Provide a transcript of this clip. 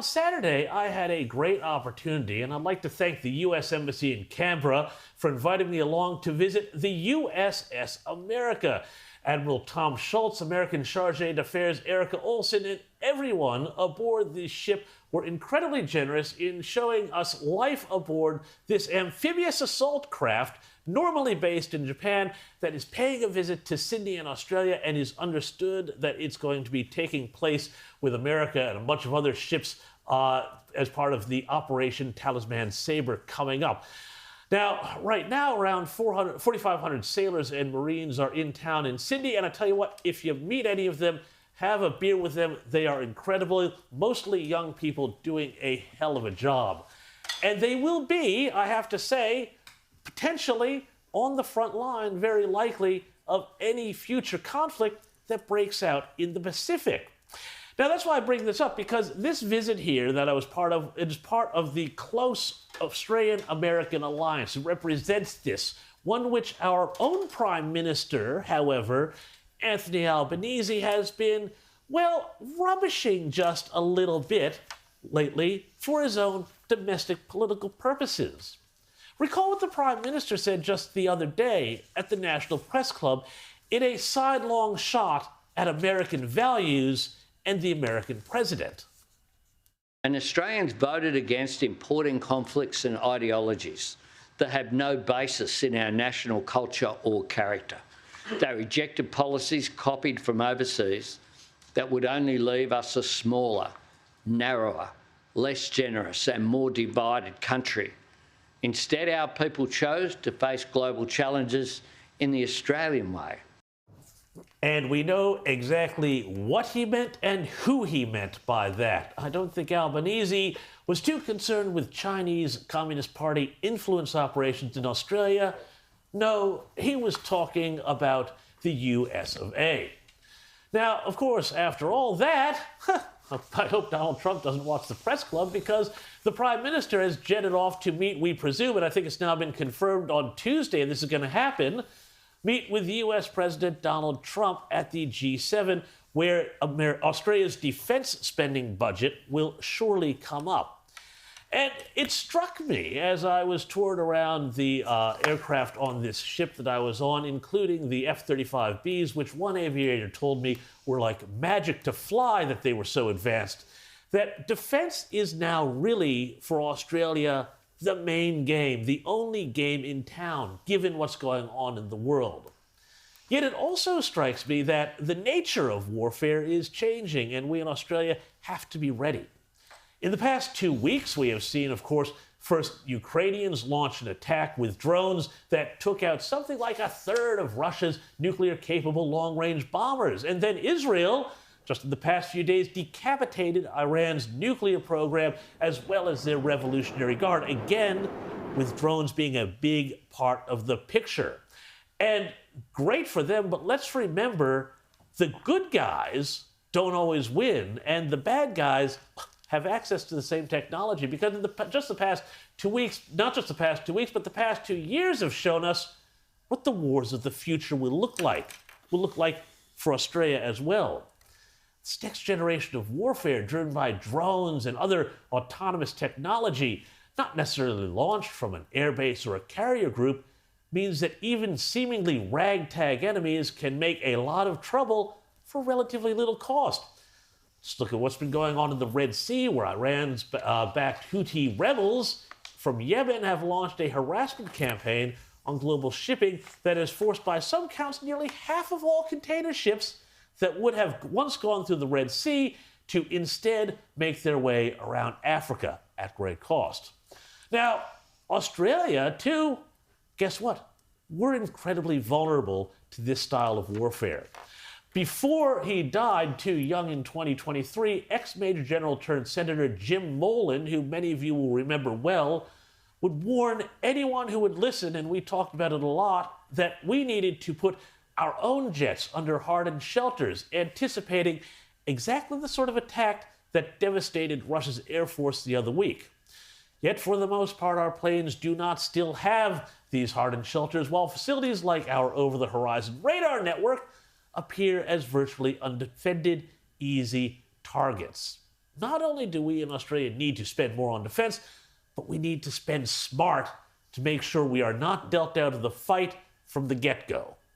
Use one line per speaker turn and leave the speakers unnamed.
on Saturday, I had a great opportunity, and I'd like to thank the U.S. Embassy in Canberra for inviting me along to visit the USS America. Admiral Tom Schultz, American Charge d'Affaires Erica Olson, and everyone aboard the ship were incredibly generous in showing us life aboard this amphibious assault craft, normally based in Japan, that is paying a visit to Sydney in Australia, and is understood that it's going to be taking place with America and a bunch of other ships as part of the Operation Talisman Sabre coming up. Now, right now, around 4,500 sailors and Marines are in town in Sydney, and I tell you what, if you meet any of them, have a beer with them. They are incredible, mostly young people doing a hell of a job. And they will be, I have to say, potentially on the front line, very likely, of any future conflict that breaks out in the Pacific. Now, that's why I bring this up, because this visit here that I was part of, it is part of the close Australian-American alliance. It represents this, one which our own Prime Minister, however, Anthony Albanese, has been, well, rubbishing just a little bit lately for his own domestic political purposes. Recall what the Prime Minister said just the other day at the National Press Club in a sidelong shot at American values and the American president.
And Australians voted against importing conflicts and ideologies that have no basis in our national culture or character. They rejected policies copied from overseas that would only leave us a smaller, narrower, less generous and more divided country. Instead, our people chose to face global challenges in the Australian way.
And we know exactly what he meant and who he meant by that. I don't think Albanese was too concerned with Chinese Communist Party influence operations in Australia. No, he was talking about the US of A. Now, of course, after all that, I hope Donald Trump doesn't watch the press club, because the Prime Minister has jetted off to meet, we presume, and I think it's now been confirmed on Tuesday, and this is going to happen, meet with U.S. President Donald Trump at the G7, where Australia's defense spending budget will surely come up. And it struck me as I was toured around the aircraft on this ship that I was on, including the F-35Bs, which one aviator told me were like magic to fly, that they were so advanced, that defense is now really, for Australia, the main game, the only game in town, given what's going on in the world. Yet it also strikes me that the nature of warfare is changing, and we in Australia have to be ready. In the past 2 weeks, we have seen, of course, first Ukrainians launch an attack with drones that took out something like a third of Russia's nuclear-capable long-range bombers. And then Israel, just in the past few days, decapitated Iran's nuclear program as well as their Revolutionary Guard, again, with drones being a big part of the picture. And great for them, but let's remember, the good guys don't always win, and the bad guys have access to the same technology, because in just the past 2 weeks, not just the past 2 weeks, but the past 2 years have shown us what the wars of the future will look like for Australia as well. This next generation of warfare, driven by drones and other autonomous technology, not necessarily launched from an airbase or a carrier group, means that even seemingly ragtag enemies can make a lot of trouble for relatively little cost. Just look at what's been going on in the Red Sea, where Iran's backed Houthi rebels from Yemen have launched a harassment campaign on global shipping that has forced, by some counts, nearly half of all container ships that would have once gone through the Red Sea to instead make their way around Africa at great cost. Now, Australia, too, guess what? We're incredibly vulnerable to this style of warfare. Before he died too young in 2023, ex-Major General turned Senator Jim Molan, who many of you will remember well, would warn anyone who would listen, and we talked about it a lot, that we needed to put our own jets under hardened shelters, anticipating exactly the sort of attack that devastated Russia's Air Force the other week. Yet, for the most part, our planes do not still have these hardened shelters, while facilities like our over-the-horizon radar network appear as virtually undefended, easy targets. not only do we in Australia need to spend more on defense, but we need to spend smart to make sure we are not dealt out of the fight from the get-go.